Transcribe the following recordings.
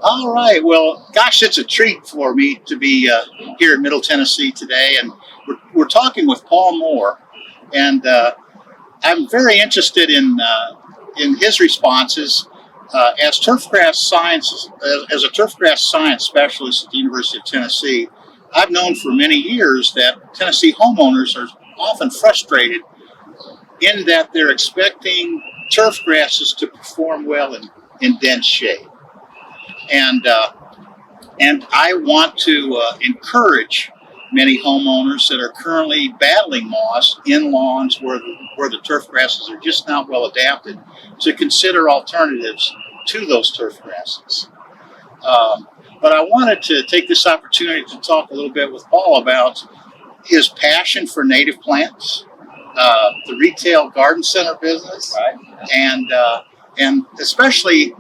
All right. Well, gosh, it's a treat for me to be here in Middle Tennessee today, and we're talking with Paul Moore, and I'm very interested in his responses as turfgrass science as a turfgrass science specialist at the University of Tennessee. I've known for many years that Tennessee homeowners are often frustrated in that they're expecting turf grasses to perform well in dense shade. And I want to encourage many homeowners that are currently battling moss in lawns where the turf grasses are just not well adapted to consider alternatives to those turf grasses. But I wanted to take this opportunity to talk a little bit with Paul about his passion for native plants, the retail garden center business, Right. and especially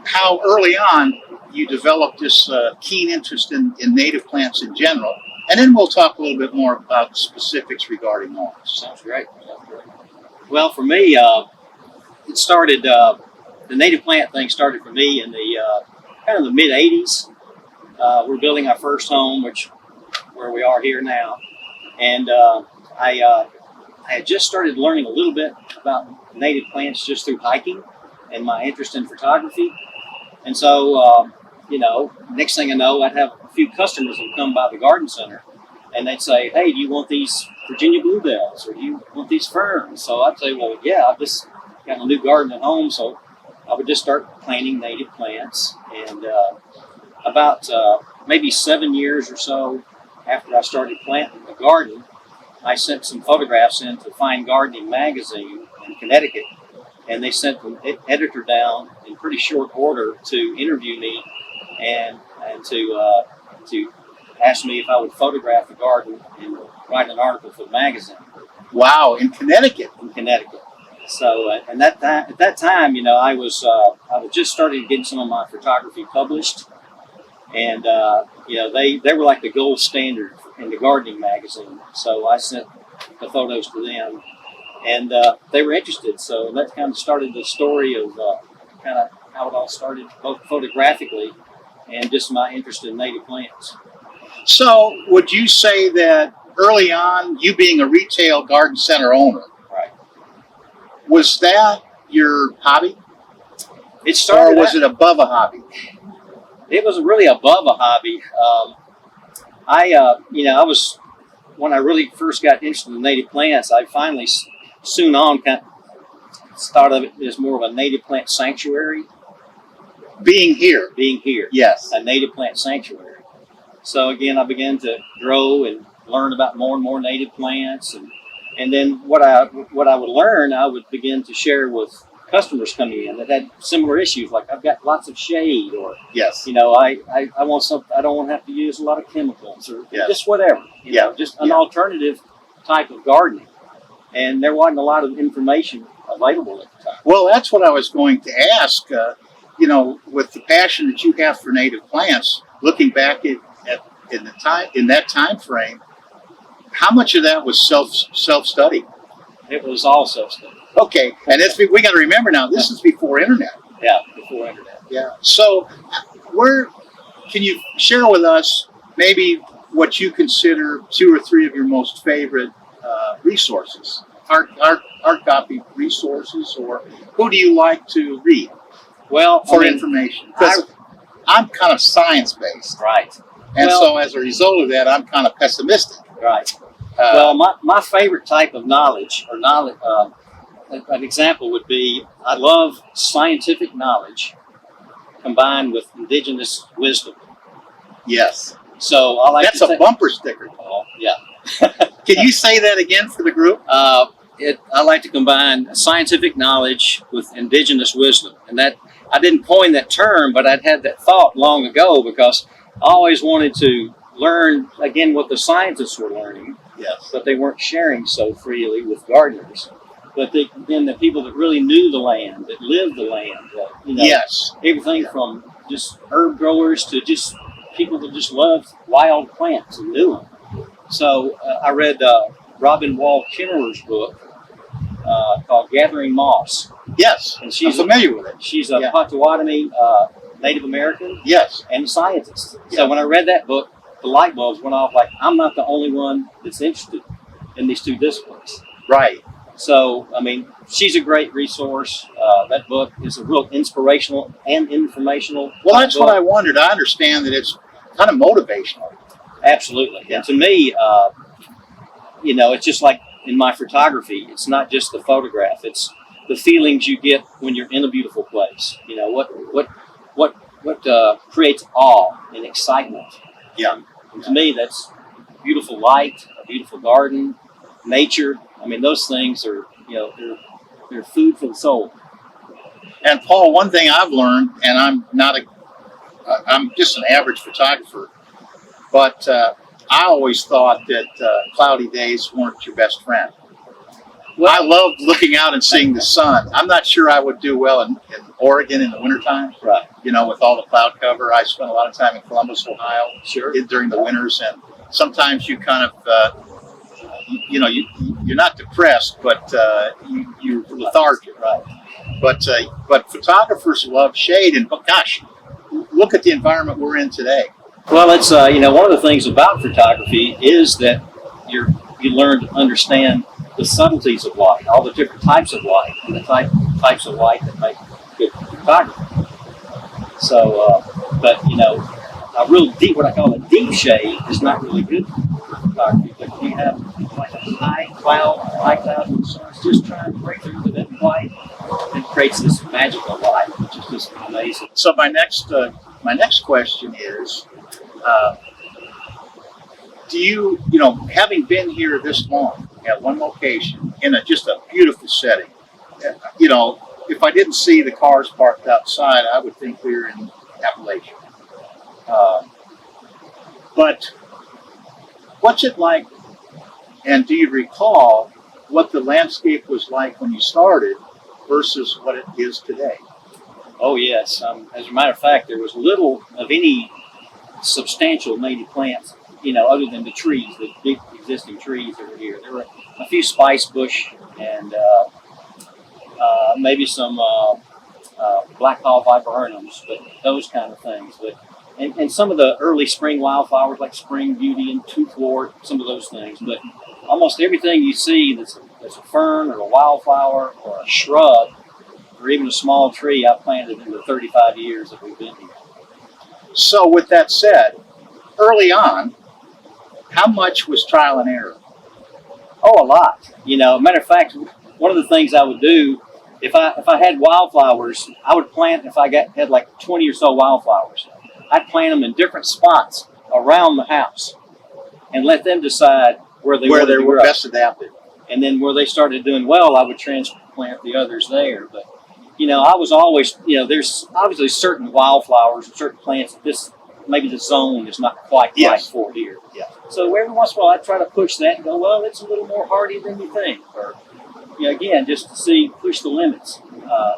how early on you developed this keen interest in native plants in general. And then we'll talk a little bit more about specifics regarding moss. Sounds great. Well, for me, it started, the native plant thing started for me in the kind of the mid 80s. We're building our first home, where we are here now. And I had just started learning a little bit about native plants just through hiking and my interest in photography. And so, next thing I know, I'd have a few customers that would come by the garden center and they'd say, "Hey, do you want these Virginia bluebells, or do you want these ferns?" So I'd say, "Well, yeah, I've just got a new garden at home." So I would just start planting native plants. And about maybe 7 years or so after I started planting the garden, I sent some photographs into Fine Gardening magazine in Connecticut, and they sent the editor down in pretty short order to interview me and to ask me if I would photograph the garden and write an article for the magazine. Wow, in Connecticut. In Connecticut. So, and at that time, I was just starting getting some of my photography published, and they were like the gold standard in the gardening magazine. So I sent the photos to them, and they were interested. So that kind of started the story of kind of how it all started, both photographically and just my interest in native plants. So would you say that early on, you being a retail garden center owner, Right. was that your hobby? It started. Or was it above a hobby? It was really above a hobby. I was, when I really first got interested in native plants, I finally soon on kind of thought of it as more of a native plant sanctuary. Being here. Yes. A native plant sanctuary. So again, I began to grow and learn about more and more native plants, and then what I would learn, I would begin to share with customers coming in that had similar issues, like I've got lots of shade, or Yes. I want something, I don't want to have to use a lot of chemicals, or Yes. just whatever, just an alternative type of gardening. And there wasn't a lot of information available at the time. Well, that's what I was going to ask. With the passion that you have for native plants, looking back in that time frame, how much of that was self-study? It was all self-study. Okay, and we got to remember now, this is before internet. Yeah, before internet. Yeah. So, can you share with us maybe what you consider 2 or 3 of your most favorite resources, hard copy resources, or who do you like to read? Well, for information, because I'm kind of science-based, right? And so as a result of that, I'm kind of pessimistic. Right. Well, my favorite type of knowledge, or knowledge, an example would be, I love scientific knowledge combined with indigenous wisdom. Yes. So I like that's a bumper sticker, Paul. Yeah. Can you say that again for the group? I like to combine scientific knowledge with indigenous wisdom, and that I didn't coin that term, but I'd had that thought long ago because I always wanted to learn again what the scientists were learning. Yes. But they weren't sharing so freely with gardeners. But then the people that really knew the land, that lived the land, yes, everything from just herb growers to just people that just loved wild plants and knew them. So I read Robin Wall Kimmerer's book called Gathering Moss. Yes, and she's familiar with it. She's a Potawatomi Native American Yes. and scientists. Yeah. So when I read that book, the light bulbs went off. Like, I'm not the only one that's interested in these two disciplines. Right. So, I mean, she's a great resource. That book is a real inspirational and informational. Well, that's what I wondered. I understand that it's kind of motivational. Absolutely. Yeah. And to me, it's just like in my photography. It's not just the photograph. It's the feelings you get when you're in a beautiful place. What creates awe and excitement. Yeah. And to me, that's beautiful light, a beautiful garden, nature. I mean, those things are, they're food for the soul. And Paul, one thing I've learned, and I'm just an average photographer, but I always thought that cloudy days weren't your best friend. Well, I loved looking out and seeing the sun. I'm not sure I would do well in Oregon in the wintertime. Right. With all the cloud cover. I spent a lot of time in Columbus, Ohio, Sure. During the winters, and sometimes you kind of, you're not depressed, but you're lethargic. Right. But photographers love shade, and gosh, look at the environment we're in today. Well, it's one of the things about photography is that you learn to understand the subtleties of light, all the different types of light, and the types of light that make good photography. So, a real deep, what I call a deep shade, is not really good for photography. But if you have like a high cloud, and the sun's just trying to break through the that white, it creates this magical light, which is just amazing. So my next question is, do you, having been here this long at one location in just a beautiful setting, if I didn't see the cars parked outside, I would think we were in Appalachia. But what's it like, and do you recall what the landscape was like when you started versus what it is today? Oh, yes. As a matter of fact, there was little of any substantial native plants, other than the trees, the big existing trees that were here. There were a few spice bush and maybe some black haw viburnums, but those kind of things. And some of the early spring wildflowers like spring beauty and toothwort, some of those things. But almost everything you see that's a fern or a wildflower or a shrub or even a small tree, I've planted in the 35 years that we've been here. So with that said, early on, how much was trial and error? Oh, a lot. Matter of fact, one of the things I would do, if I had wildflowers, I would plant, if I had like 20 or so wildflowers, I'd plant them in different spots around the house and let them decide where they were best adapted. And then where they started doing well, I would transplant the others there. But, I was always, there's obviously certain wildflowers and certain plants that maybe the zone is not quite right for here. Yeah. So every once in a while, I try to push that and go, well, it's a little more hardy than you think. Or, again, just to push the limits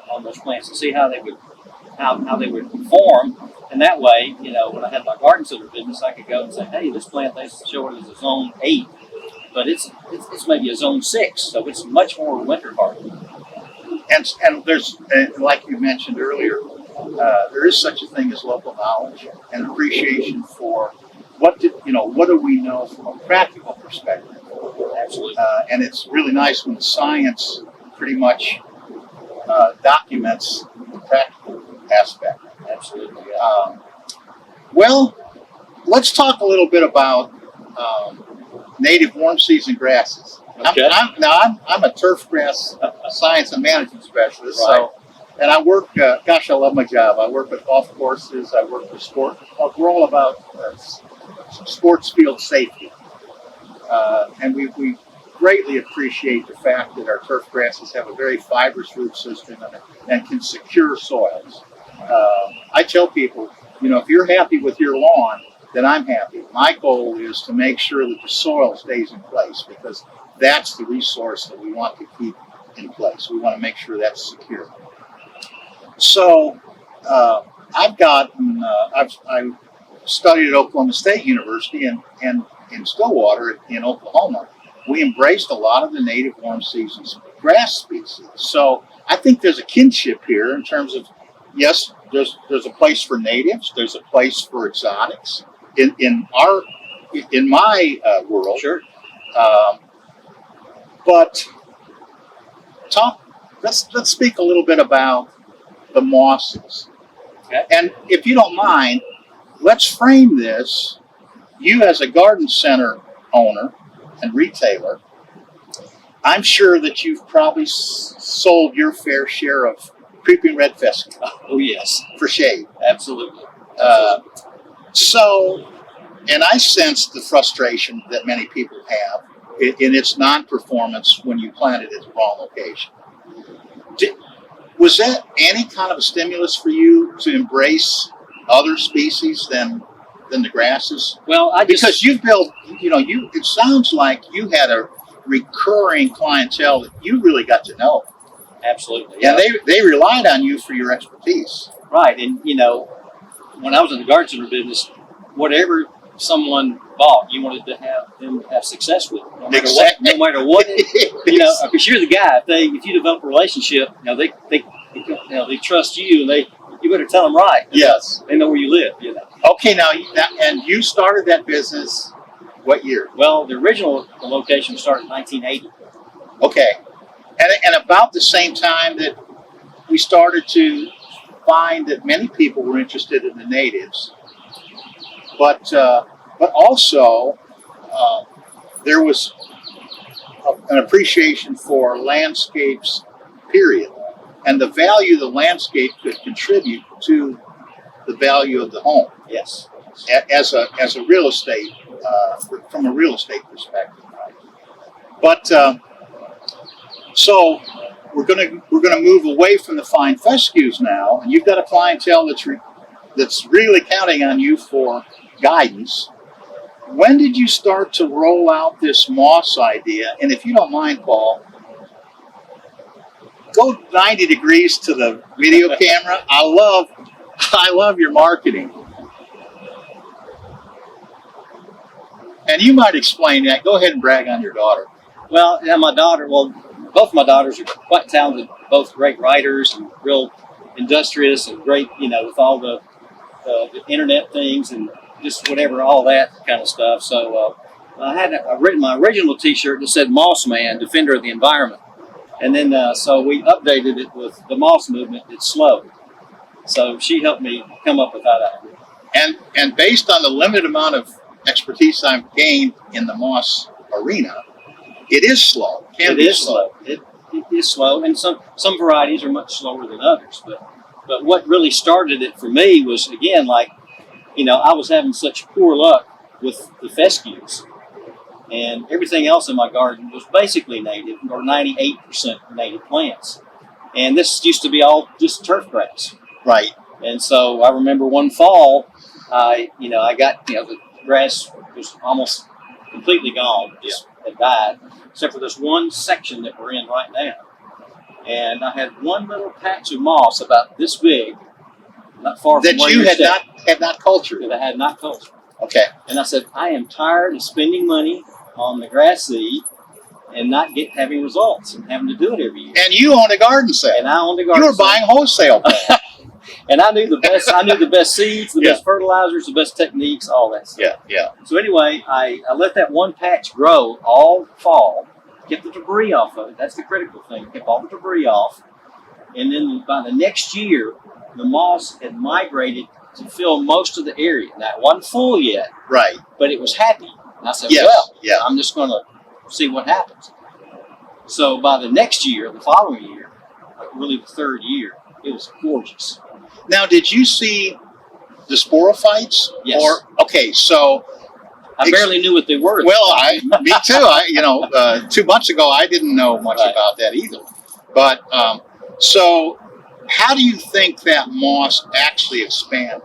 on those plants and see how they would perform. And that way, when I had my garden center business, I could go and say, hey, this plant, they show it as a zone 8, but it's maybe a zone 6, so it's much more winter hardy. And there's, like you mentioned earlier, there is such a thing as local knowledge and appreciation for what do we know from a practical perspective. Absolutely. And it's really nice when science pretty much documents the practical aspect. Absolutely. Yeah. Well, let's talk a little bit about native warm season grasses. Okay. I'm a turfgrass science and management specialist, Right. so, and I work. I love my job. I work with golf courses. I work with sport. We're all about sports field safety, and we greatly appreciate the fact that our turf grasses have a very fibrous root system and can secure soils. I tell people, if you're happy with your lawn, then I'm happy. My goal is to make sure that the soil stays in place because that's the resource that we want to keep in place. We want to make sure that's secure. So I studied at Oklahoma State University and in Stillwater in Oklahoma. We embraced a lot of the native warm seasons grass species. So I think there's a kinship here in terms of, yes, there's a place for natives. There's a place for exotics. In my world, Sure. um, but let's speak a little bit about the mosses. Okay. And if you don't mind, let's frame this. You as a garden center owner and retailer, I'm sure that you've probably sold your fair share of creeping red fescue Oh yes, for shade. absolutely. So, and I sense the frustration that many people have in its non-performance when you plant it at the wrong location. Was that any kind of a stimulus for you to embrace other species than the grasses? Well, Because you've built, it sounds like you had a recurring clientele that you really got to know. absolutely. And they relied on you for your expertise. Right, and when I was in the garden center business, whatever someone bought, you wanted to have them have success with it, no matter Exactly. what, because you're the guy. If you develop a relationship, they trust you, and you better tell them right. Yes. They know where you live. Okay, and you started that business what year? Well, the original location started in 1980. Okay. And about the same time that we started to find that many people were interested in the natives, but also there was an appreciation for landscapes, period, and the value the landscape could contribute to the value of the home. Yes. As a real estate, from a real estate perspective. But so we're gonna move away from the fine fescues now, and you've got a clientele that's really counting on you for guidance. When did you start to roll out this moss idea? And if you don't mind, Paul, go 90 degrees to the video camera. I love your marketing. And you might explain that. Go ahead and brag on your daughter. Well, yeah, both my daughters are quite talented, both great writers and real industrious and great, with all the internet things and just whatever, all that kind of stuff. So I've written my original T-shirt that said "Moss Man, Defender of the Environment," and then so we updated it with the Moss Movement. It's slow. So she helped me come up with that idea. And based on the limited amount of expertise I've gained in the moss arena, it is slow. It is slow. It is slow, and some varieties are much slower than others. But what really started it for me was, again, I was having such poor luck with the fescues, and everything else in my garden was basically native, or 98% native plants. And this used to be all just turf grass. Right. And so I remember one fall, I got, the grass was almost completely gone, just had died, except for this one section that we're in right now. And I had one little patch of moss about this big, not far from that where you you're had not cultured. that I had not cultured. Okay. And I said, I am tired of spending money on the grass seed and not having results and having to do it every year. And you own a garden center. And I owned a garden You were center. buying wholesale. And I knew the best seeds, the best fertilizers, the best techniques, all that stuff. Yeah. So anyway, I let that one patch grow all fall, kept the debris off of it. That's the critical thing. Kept all the debris off. And then by the next year, the moss had migrated to fill most of the area. Now, it wasn't full yet, Right. but it was happy. And I said, I'm just going to see what happens. So by the next year, the following year, really the third year, it was gorgeous. Now, did you see the sporophytes? Yes. Okay, so I barely knew what they were. Well, me too. 2 months ago, I didn't know much about that either. But so, how do you think that moss actually expanded?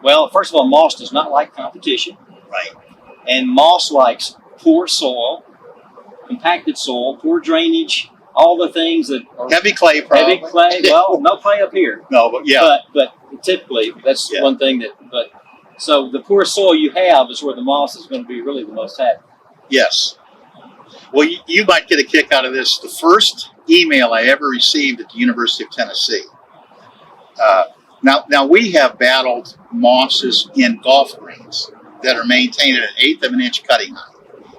Well, first of all, moss does not like competition. Right. And moss likes poor soil, compacted soil, poor drainage, all the things that are Heavy clay, probably. heavy clay. Well, no clay up here. No, but yeah. But typically, that's one thing so the poor soil you have is where the moss is going to be really the most happy. Yes. Well, you might get a kick out of this. The first email I ever received at the University of Tennessee, Now we have battled mosses in golf greens that are maintained at 1/8 of an inch cutting height.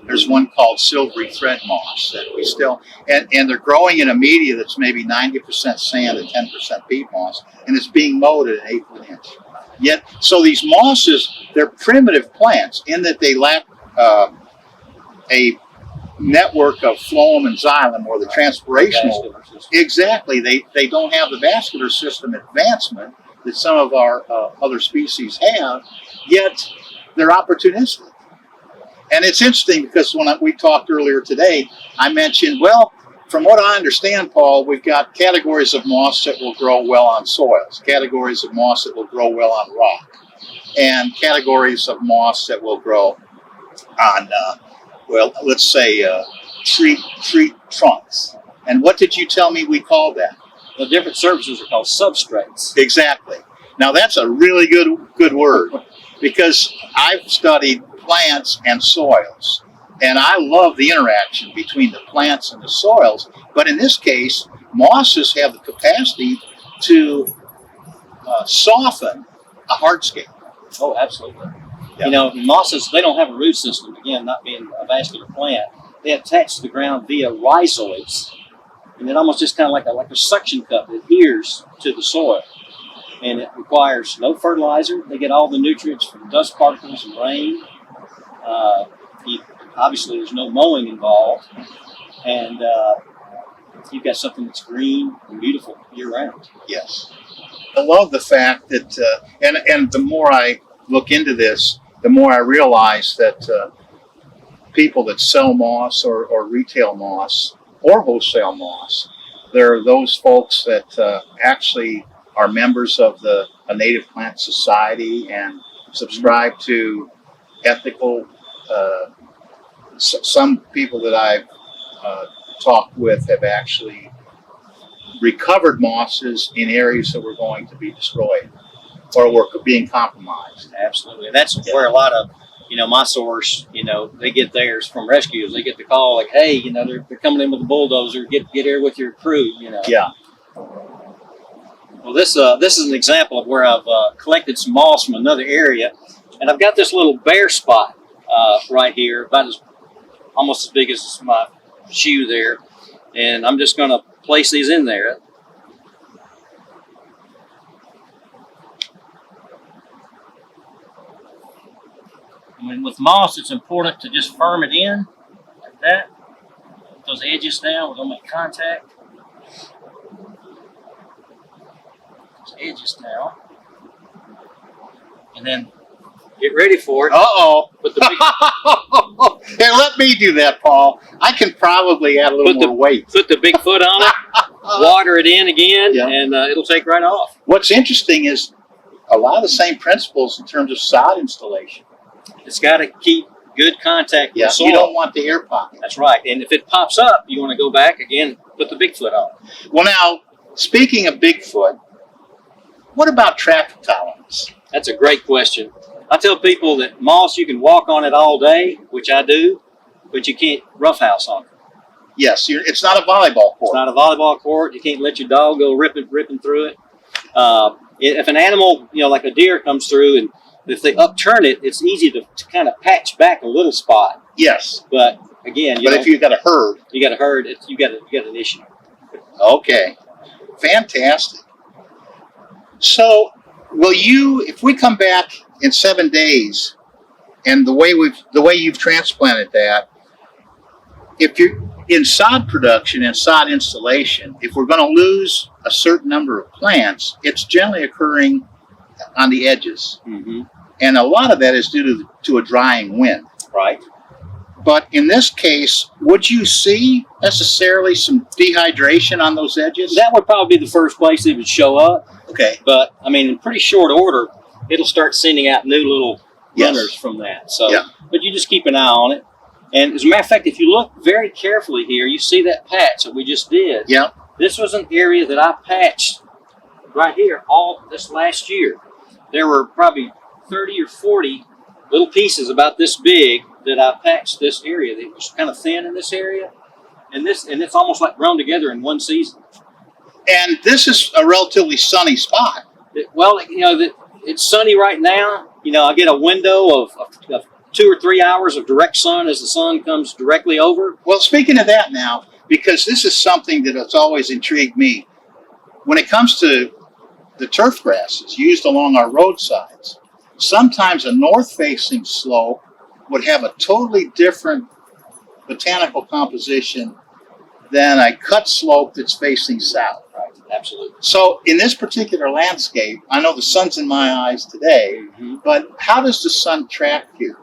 There's one called silvery thread moss that we still, and they're growing in a media that's maybe 90% sand and 10% peat moss, and it's being mowed at 1/8 of an inch. Yet, so these mosses, they're primitive plants in that they lack a network of phloem and xylem, or the transpirational. Exactly, they don't have the vascular system advancement that some of our other species have, yet they're opportunistic. And it's interesting because when we talked earlier today, I mentioned, well, from what I understand, Paul, we've got categories of moss that will grow well on soils, categories of moss that will grow well on rock, and categories of moss that will grow on, well, let's say tree trunks. And what did you tell me we call that? The different surfaces are called substrates. Exactly. Now that's a really good word, because I've studied plants and soils, and I love the interaction between the plants and the soils. But in this case, mosses have the capacity to soften a hardscape. Oh, absolutely. Yeah. You know, mosses, they don't have a root system. Again, not being a vascular plant, they attach to the ground via rhizoids, and it almost just kind of like a suction cup that adheres to the soil. And it requires no fertilizer. They get all the nutrients from dust particles and rain. Obviously, there's no mowing involved, and you've got something that's green and beautiful year-round. Yes. I love the fact that, and the more I look into this, the more I realize that people that sell moss or retail moss or wholesale moss, there are those folks that actually are members of a native plant society and subscribe to ethical. Some people that I've talked with have actually recovered mosses in areas that were going to be destroyed or were being compromised. Absolutely. That's where a lot of, my source, they get theirs from rescues. They get the call like, hey, they're coming in with a bulldozer. Get here with your crew, Yeah. Well, this is an example of where I've collected some moss from another area, and I've got this little bare spot right here, almost as big as my shoe there, and I'm just going to place these in there. I mean, with moss, it's important to just firm it in like that. Put those edges down. We're going to make contact. Those edges down. And then get ready for it. Uh-oh. Put the big, Hey, let me do that, Paul. I can probably add a little more weight. Put the big foot on it, water it in again, Yeah. and it'll take right off. What's interesting is a lot of the same principles in terms of sod installation. It's got to keep good contact with the soil. You don't want the air pocket. That's right. And if it pops up, you want to go back again, put the big foot on. Well, now, speaking of Bigfoot, what about traffic tolerance? That's a great question. I tell people that moss, you can walk on it all day, which I do, but you can't roughhouse on it. Yes, it's not a volleyball court. It's not a volleyball court. You can't let your dog go ripping through it. If an animal, like a deer comes through, and if they upturn it, it's easy to kind of patch back a little spot. Yes. But again, if you've got a herd. You got a herd, you got an issue. Okay. Fantastic. So, if we come back in 7 days, and the way you've transplanted that, if you're in sod production and sod installation, if we're going to lose a certain number of plants, it's generally occurring on the edges. Mm-hmm. And a lot of that is due to a drying wind. Right. But in this case, would you see necessarily some dehydration on those edges? That would probably be the first place it would show up. Okay. But, in pretty short order, it'll start sending out new little runners from that. So, yeah. But you just keep an eye on it. And as a matter of fact, if you look very carefully here, you see that patch that we just did. Yeah. This was an area that I patched right here all this last year. There were probably 30 or 40 little pieces about this big that I patched this area. It was kind of thin in this area. And it's almost like grown together in one season. And this is a relatively sunny spot. Well, it's sunny right now. I get a window of 2 or 3 hours of direct sun as the sun comes directly over. Well, speaking of that now, because this is something that has always intrigued me, when it comes to the turf grasses used along our roadsides, sometimes a north-facing slope would have a totally different botanical composition than a cut slope that's facing south. Right, absolutely. So in this particular landscape, I know the sun's in my eyes today, but how does the sun track here?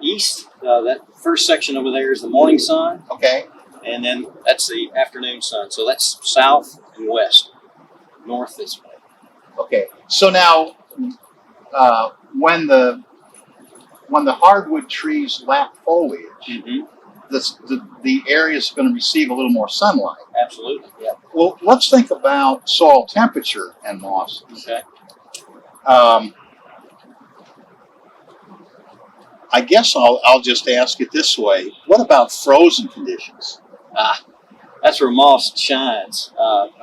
East, that first section over there is the morning sun. Okay. And then that's the afternoon sun. So that's south and west. North this way. Okay. So now, when the hardwood trees lack foliage, the area is going to receive a little more sunlight. Absolutely. Yeah. Well, let's think about soil temperature and moss. Okay. I guess I'll just ask it this way: what about frozen conditions? That's where moss shines.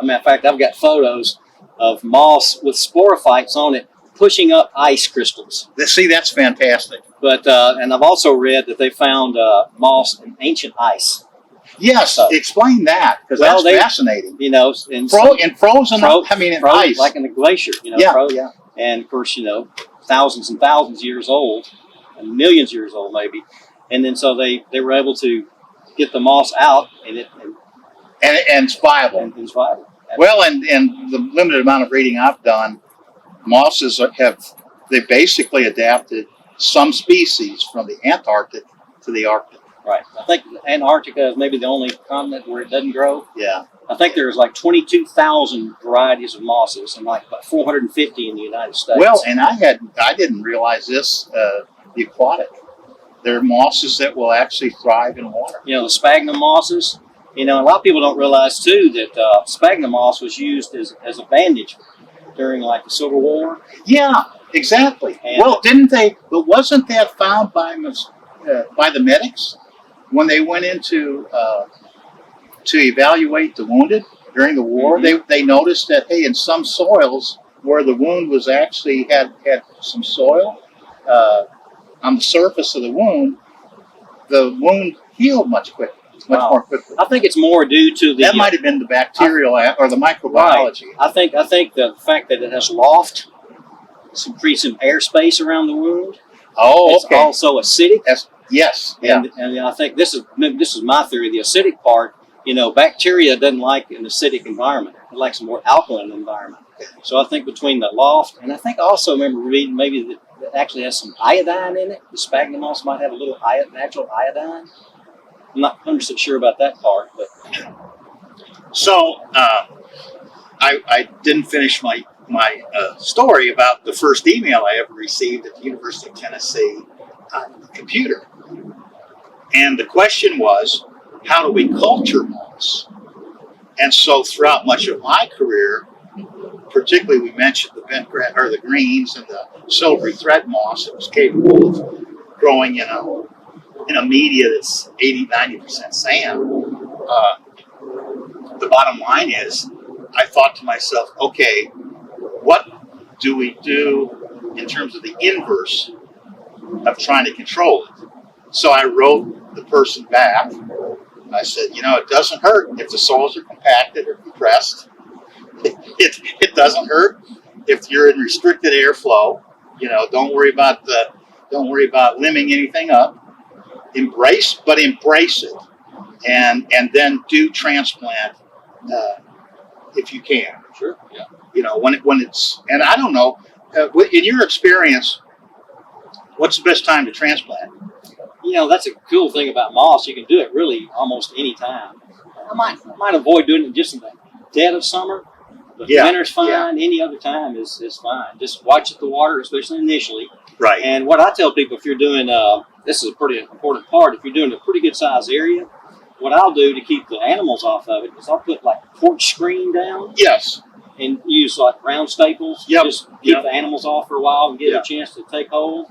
In fact, I've got photos of moss with sporophytes on it pushing up ice crystals. See, that's fantastic. But and I've also read that they found moss in ancient ice. Yes, explain that, because that's fascinating. In frozen. I mean, in ice, like in a glacier. Yeah. And of course, thousands and thousands of years old, and millions of years old maybe. And then so they were able to get the moss out, and it's viable. And it's viable. Well, and the limited amount of reading I've done, mosses they basically adapted some species from the Antarctic to the Arctic. Right. I think Antarctica is maybe the only continent where it doesn't grow. Yeah. I think there's like 22,000 varieties of mosses and like about 450 in the United States. Well, and I didn't realize this, the aquatic. There are mosses that will actually thrive in water. The sphagnum mosses. A lot of people don't realize too that sphagnum moss was used as a bandage during like the Civil War. Yeah, exactly. And, well, didn't they? But wasn't that found by the medics when they went into to evaluate the wounded during the war? They noticed that in some soils where the wound was actually had some soil on the surface of the wound healed much quicker. More quickly. I think it's more due to that might have been the bacterial or the microbiology. Right. I think the fact that it has loft creates some airspace around the wound. Oh, it's also acidic. Yes. And I think this is my theory. The acidic part, bacteria doesn't like an acidic environment. It likes a more alkaline environment. So I think between the loft, and I think I also remember reading maybe that it actually has some iodine in it. The sphagnum moss might have a little natural iodine. I'm not 100% sure about that part, but so I didn't finish my story about the first email I ever received at the University of Tennessee on the computer, and the question was, how do we culture moss? And so throughout much of my career, particularly we mentioned the bent grass or the greens and the silvery thread moss that was capable of growing in a media that's 80-90% sand. The bottom line is, I thought to myself, okay, what do we do in terms of the inverse of trying to control it? So I wrote the person back. I said, it doesn't hurt if the soils are compacted or compressed. It doesn't hurt if you're in restricted airflow. Don't worry about limbing anything up. Embrace it, and then do transplant if you can. Sure. Yeah. When it's, and I don't know, in your experience, what's the best time to transplant? That's a cool thing about moss. You can do it really almost any time. I might avoid doing it just in the dead of summer, but winter's fine. Yeah. Any other time is fine. Just watch the water, especially initially. Right. And what I tell people, if you're doing this is a pretty important part. If you're doing a pretty good size area, what I'll do to keep the animals off of it is I'll put like a porch screen down. Yes. And use like round staples. Yep. Just keep the animals off for a while and get a chance to take hold.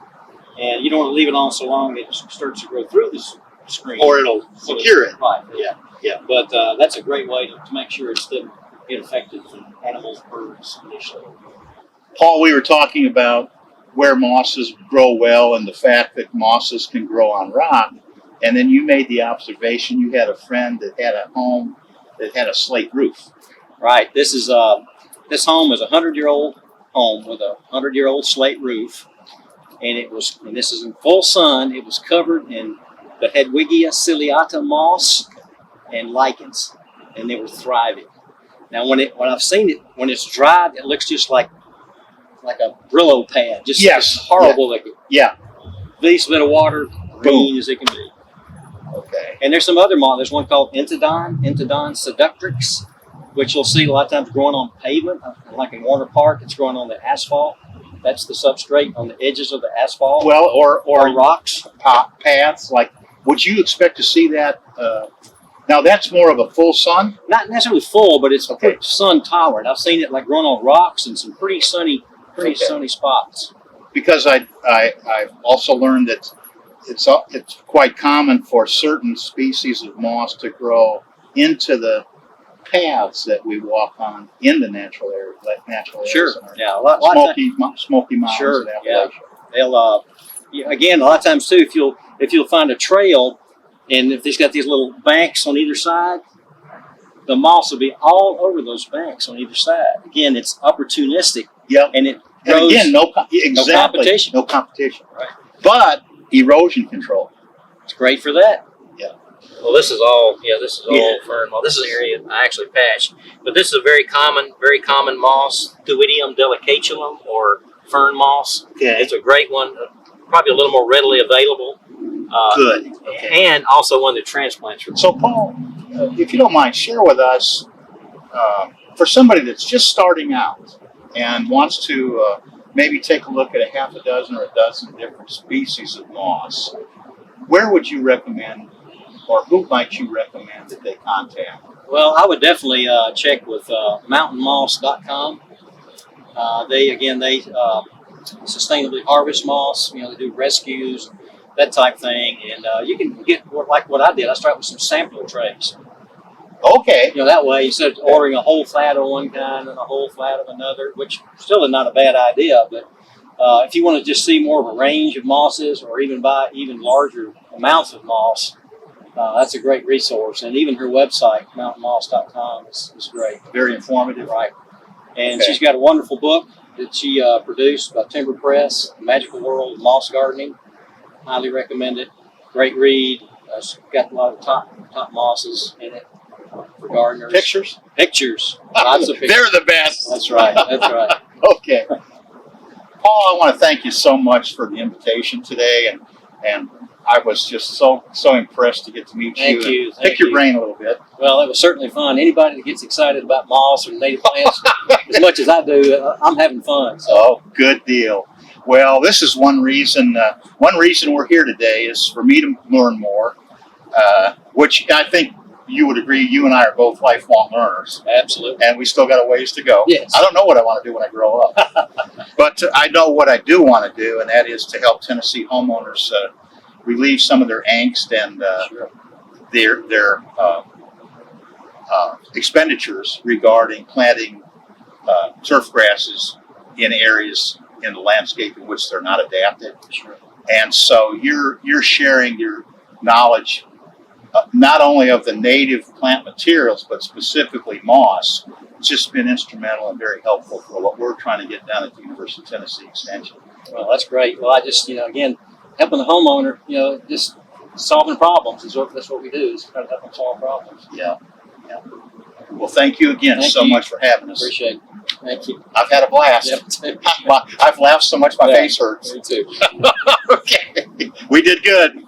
And you don't want to leave it on so long it starts to grow through the screen. Or it'll secure it. Right. Yeah. But that's a great way to make sure it get affected from animals, birds initially. Paul, we were talking about where mosses grow well and the fact that mosses can grow on rock. And then you made the observation you had a friend that had a home that had a slate roof. Right. This home is a 100-year-old home with a 100-year-old slate roof, and this is in full sun. It was covered in the Hedwigia ciliata moss and lichens, and they were thriving. Now, when I've seen it, when it's dried, it looks just like a Brillo pad, just horrible looking. Yeah. Least bit of water, green as it can be. Okay. And there's some other moss. There's one called Entodon seductrix, which you'll see a lot of times growing on pavement, like in Warner Park. It's growing on the asphalt. That's the substrate on the edges of the asphalt. Well, or rocks, paths. Like, would you expect to see that? Now that's more of a full sun. Not necessarily full, but it's sun tolerant. I've seen it like growing on rocks and some pretty sunny spots. Because I've also learned that it's quite common for certain species of moss to grow into the paths that we walk on in the natural area, Sure. Yeah. Smoky Mountains. Sure. In Appalachia. Yeah. They'll again, a lot of times too, if you'll find a trail, and if it's got these little banks on either side, the moss will be all over those banks on either side. Again, it's opportunistic. Yep. And it grows, and again, no competition. No competition. Right. But erosion control. It's great for that. Well, this is all fern moss. This is an area I actually patched, but this is a very common moss, Thuidium delicaculum, or fern moss. Okay. It's a great one, probably a little more readily available. Good. Okay. And also one that transplants. So, Paul, if you don't mind, share with us, for somebody that's just starting out and wants to maybe take a look at a half a dozen or a dozen different species of moss, where would you recommend, or who might you recommend that they contact? Well, I would definitely check with mountainmoss.com. They sustainably harvest moss. They do rescues, that type thing, and you can get like what I did. I started with some sample trays. Okay. That way, instead of ordering a whole flat of one kind and a whole flat of another, which still is not a bad idea, but if you want to just see more of a range of mosses, or even buy even larger amounts of moss, that's a great resource. And even her website, mountainmoss.com, is great. Very informative. Right. And she's got a wonderful book that she produced by Timber Press, Magical World of Moss Gardening. Highly recommend it. Great read. It's got a lot of top mosses in it for gardeners. Pictures? Lots of pictures. They're the best. That's right. Okay. Paul, I want to thank you so much for the invitation today, and I was just so impressed to get to meet Thank you. and pick your brain a little bit. Well, it was certainly fun. Anybody that gets excited about moss or native plants as much as I do, I'm having fun. So. Oh, good deal. Well, this is one reason we're here today is for me to learn more, which I think you would agree, you and I are both lifelong learners. Absolutely. And we still got a ways to go. Yes. I don't know what I want to do when I grow up. But I know what I do want to do, and that is to help Tennessee homeowners relieve some of their angst and their expenditures regarding planting turf grasses in areas in the landscape in which they're not adapted. Sure. And so you're sharing your knowledge not only of the native plant materials, but specifically moss. It's just been instrumental and very helpful for what we're trying to get done at the University of Tennessee Extension. Well, that's great. Well, I just, again, helping the homeowner, just solving problems that's what we do, is try to help them solve problems. Yeah. Well, thank you again much for having us. Appreciate it. Thank you. I've had a blast. Yep. I've laughed so much my face hurts. Me too. Okay. We did good.